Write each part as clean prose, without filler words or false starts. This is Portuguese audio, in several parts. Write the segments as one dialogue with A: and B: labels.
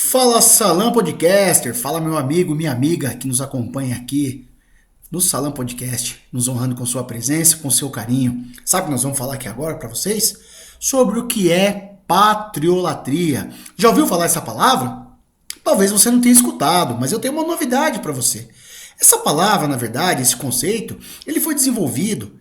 A: Fala Salão Podcaster, fala meu amigo, minha amiga que nos acompanha aqui no Salão Podcast, nos honrando com sua presença, com seu carinho. Sabe o que nós vamos falar aqui agora para vocês? Sobre o que é patriolatria. Já ouviu falar essa palavra? Talvez você não tenha escutado, mas eu tenho uma novidade para você. Essa palavra, na verdade, esse conceito, ele foi desenvolvido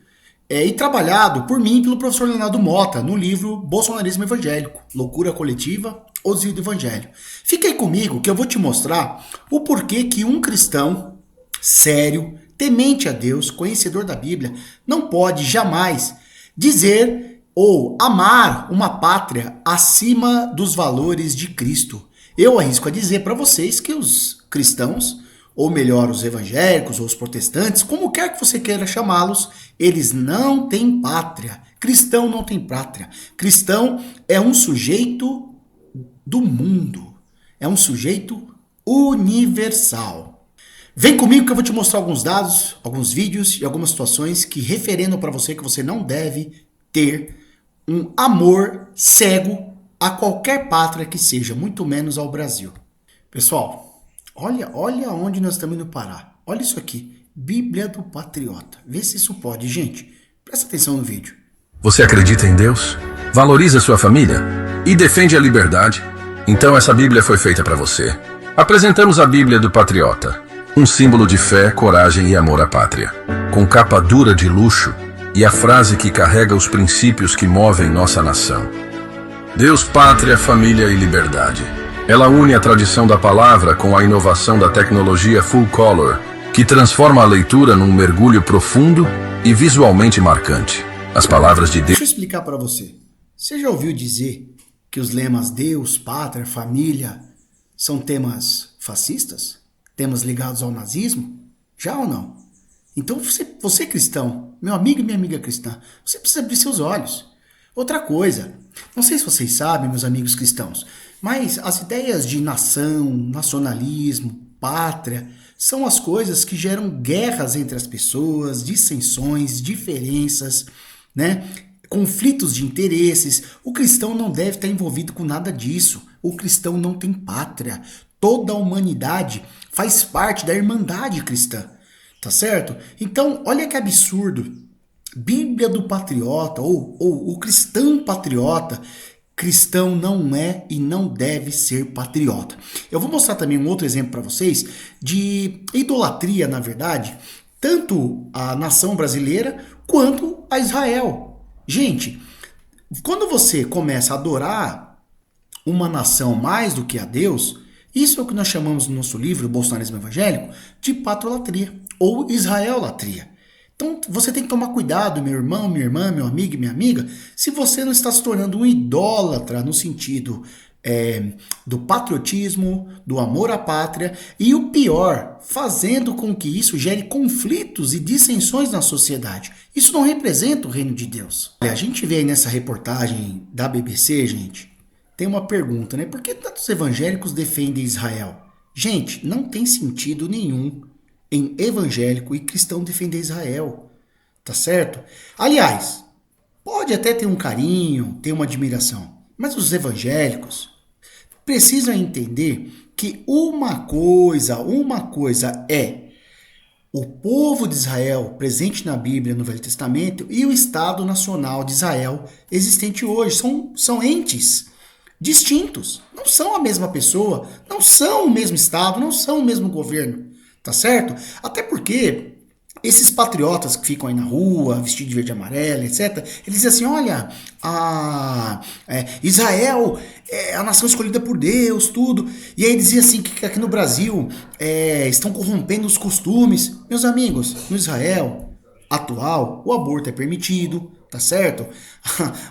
A: e trabalhado por mim e pelo professor Leonardo Mota no livro Bolsonarismo Evangélico, Loucura Coletiva ou Desvio do Evangelho. Fica aí comigo que eu vou te mostrar o porquê que um cristão sério, temente a Deus, conhecedor da Bíblia, não pode jamais dizer ou amar uma pátria acima dos valores de Cristo. Eu arrisco a dizer para vocês que os cristãos, ou melhor, os evangélicos ou os protestantes, como quer que você queira chamá-los, eles não têm pátria. Cristão não tem pátria. Cristão é um sujeito do mundo. É um sujeito universal. Vem comigo que eu vou te mostrar alguns dados, alguns vídeos e algumas situações que referendam para você que você não deve ter um amor cego a qualquer pátria que seja, muito menos ao Brasil. Pessoal, olha onde nós estamos indo parar. Olha isso aqui, Bíblia do Patriota. Vê se isso pode, gente. Presta atenção no vídeo.
B: Você acredita em Deus? Valoriza sua família? E defende a liberdade? Então essa Bíblia foi feita para você. Apresentamos a Bíblia do Patriota, um símbolo de fé, coragem e amor à pátria. Com capa dura de luxo e a frase que carrega os princípios que movem nossa nação. Deus, pátria, família e liberdade. Ela une a tradição da palavra com a inovação da tecnologia full color, que transforma a leitura num mergulho profundo e visualmente marcante. As palavras de Deus...
A: Deixa eu explicar para você. Você já ouviu dizer que os lemas Deus, pátria, família são temas fascistas? Temas ligados ao nazismo? Já ou não? Então você cristão, meu amigo e minha amiga cristã, você precisa abrir seus olhos. Outra coisa, não sei se vocês sabem, meus amigos cristãos, mas as ideias de nação, nacionalismo, pátria, são as coisas que geram guerras entre as pessoas, dissensões, diferenças, né? Conflitos de interesses. O cristão não deve estar envolvido com nada disso. O cristão não tem pátria. Toda a humanidade faz parte da irmandade cristã, tá certo? Então, olha que absurdo. Bíblia do Patriota, ou o cristão patriota, cristão não é e não deve ser patriota. Eu vou mostrar também um outro exemplo para vocês de idolatria, na verdade, tanto a nação brasileira quanto a Israel. Gente, quando você começa a adorar uma nação mais do que a Deus, isso é o que nós chamamos no nosso livro, Bolsonarismo Evangélico, de patrolatria ou israelatria. Então, você tem que tomar cuidado, meu irmão, minha irmã, meu amigo e minha amiga, se você não está se tornando um idólatra no sentido do patriotismo, do amor à pátria e o pior, fazendo com que isso gere conflitos e dissensões na sociedade. Isso não representa o reino de Deus. A gente vê aí nessa reportagem da BBC, gente, tem uma pergunta, né? Por que tantos evangélicos defendem Israel? Gente, não tem sentido nenhum em evangélico e cristão defender Israel, tá certo? Aliás, pode até ter um carinho, ter uma admiração, mas os evangélicos precisam entender que uma coisa é o povo de Israel presente na Bíblia, no Velho Testamento, e o Estado Nacional de Israel existente hoje. São entes distintos, não são a mesma pessoa, não são o mesmo Estado, não são o mesmo governo. Tá certo? Até porque esses patriotas que ficam aí na rua, vestidos de verde e amarelo, etc., eles dizem assim, olha, Israel é a nação escolhida por Deus, tudo. E aí dizia assim que aqui no Brasil estão corrompendo os costumes. Meus amigos, no Israel atual, o aborto é permitido, tá certo?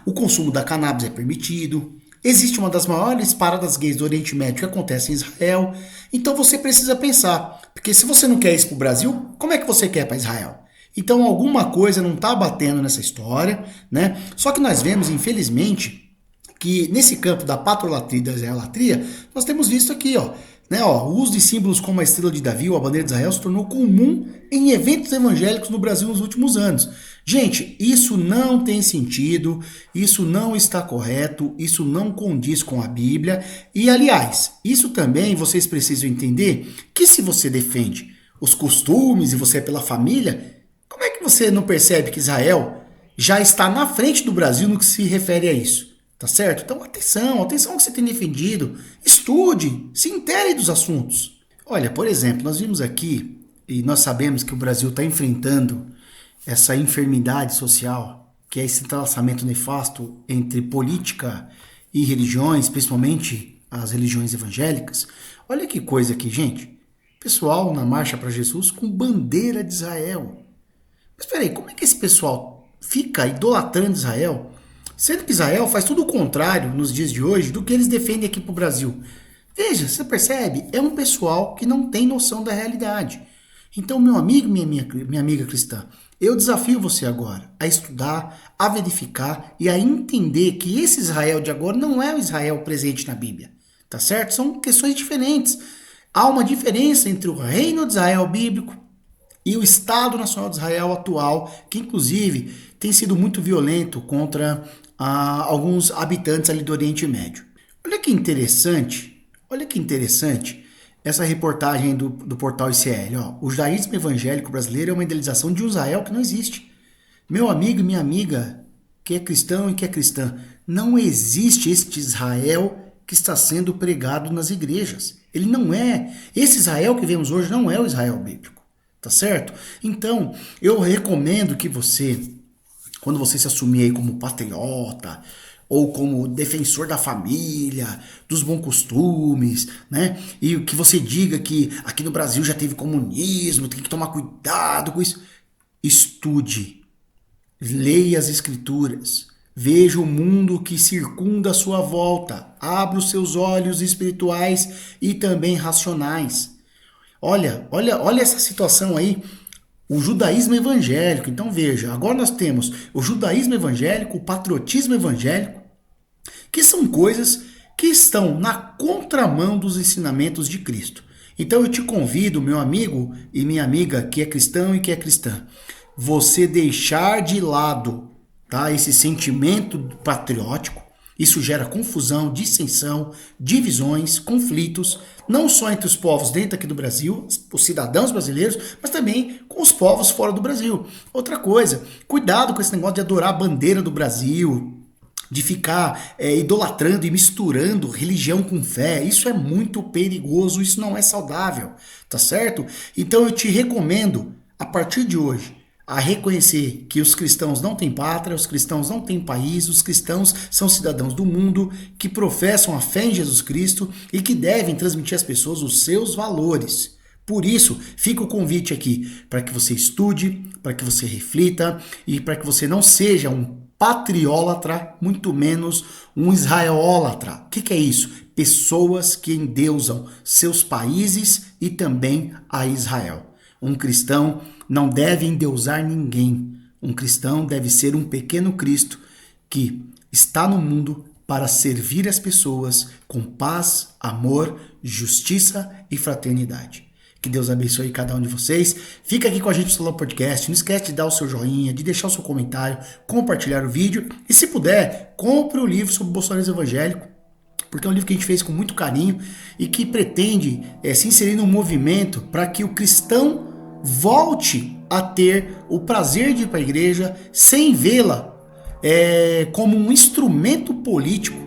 A: O consumo da cannabis é permitido. Existe uma das maiores paradas gays do Oriente Médio que acontece em Israel. Então você precisa pensar, porque se você não quer isso para o Brasil, como é que você quer para Israel? Então alguma coisa não está batendo nessa história, né? Só que nós vemos, infelizmente, que nesse campo da patrolatria e da israelatria, nós temos visto aqui, o uso de símbolos como a estrela de Davi ou a bandeira de Israel se tornou comum em eventos evangélicos no Brasil nos últimos anos. Gente, isso não tem sentido, isso não está correto, isso não condiz com a Bíblia. E, aliás, isso também vocês precisam entender que se você defende os costumes e você é pela família, como é que você não percebe que Israel já está na frente do Brasil no que se refere a isso? Tá certo? Então, atenção ao que você tem defendido. Estude, se intere dos assuntos. Olha, por exemplo, nós vimos aqui, e nós sabemos que o Brasil está enfrentando essa enfermidade social, que é esse entrelaçamento nefasto entre política e religiões, principalmente as religiões evangélicas. Olha que coisa aqui, gente. Pessoal na Marcha para Jesus com bandeira de Israel. Mas peraí, como é que esse pessoal fica idolatrando Israel, sendo que Israel faz tudo o contrário nos dias de hoje do que eles defendem aqui para o Brasil? Veja, você percebe? É um pessoal que não tem noção da realidade. Então, meu amigo, minha amiga cristã, eu desafio você agora a estudar, a verificar e a entender que esse Israel de agora não é o Israel presente na Bíblia, tá certo? São questões diferentes. Há uma diferença entre o reino de Israel bíblico e o Estado Nacional de Israel atual, que inclusive tem sido muito violento contra alguns habitantes ali do Oriente Médio. Olha que interessante essa reportagem do portal ICL. Ó, o judaísmo evangélico brasileiro é uma idealização de um Israel que não existe. Meu amigo e minha amiga, que é cristão e que é cristã, não existe este Israel que está sendo pregado nas igrejas. Ele não é. Esse Israel que vemos hoje não é o Israel bíblico. Tá certo? Então, eu recomendo que você, quando você se assumir aí como patriota, ou como defensor da família, dos bons costumes, né? E que você diga que aqui no Brasil já teve comunismo, tem que tomar cuidado com isso. Estude, leia as escrituras, veja o mundo que circunda a sua volta, abra os seus olhos espirituais e também racionais. Olha essa situação aí. O judaísmo evangélico, então veja, agora nós temos o judaísmo evangélico, o patriotismo evangélico, que são coisas que estão na contramão dos ensinamentos de Cristo. Então eu te convido, meu amigo e minha amiga que é cristão e que é cristã, você deixar de lado, tá, esse sentimento patriótico. Isso gera confusão, dissensão, divisões, conflitos, não só entre os povos dentro aqui do Brasil, os cidadãos brasileiros, mas também com os povos fora do Brasil. Outra coisa, cuidado com esse negócio de adorar a bandeira do Brasil, de ficar idolatrando e misturando religião com fé. Isso é muito perigoso, isso não é saudável, tá certo? Então eu te recomendo, a partir de hoje, a reconhecer que os cristãos não têm pátria, os cristãos não têm país, os cristãos são cidadãos do mundo que professam a fé em Jesus Cristo e que devem transmitir às pessoas os seus valores. Por isso, fica o convite aqui para que você estude, para que você reflita e para que você não seja um patriólatra, muito menos um israelólatra. O que é isso? Pessoas que endeusam seus países e também a Israel. Um cristão não deve endeusar ninguém. Um cristão deve ser um pequeno Cristo que está no mundo para servir as pessoas com paz, amor, justiça e fraternidade. Que Deus abençoe cada um de vocês. Fica aqui com a gente no Salão Podcast. Não esquece de dar o seu joinha, de deixar o seu comentário, compartilhar o vídeo. E se puder, compre o livro sobre o bolsonarismo evangélico, porque é um livro que a gente fez com muito carinho e que pretende se inserir num movimento para que o cristão volte a ter o prazer de ir para a igreja sem vê-la como um instrumento político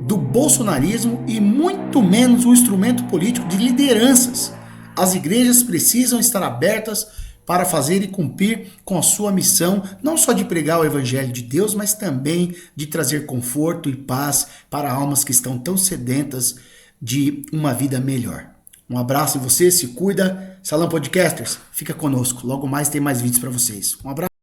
A: do bolsonarismo e muito menos um instrumento político de lideranças. As igrejas precisam estar abertas para fazer e cumprir com a sua missão, não só de pregar o evangelho de Deus, mas também de trazer conforto e paz para almas que estão tão sedentas de uma vida melhor. Um abraço em você, se cuida. Salão Podcasters, fica conosco. Logo mais tem mais vídeos para vocês. Um abraço.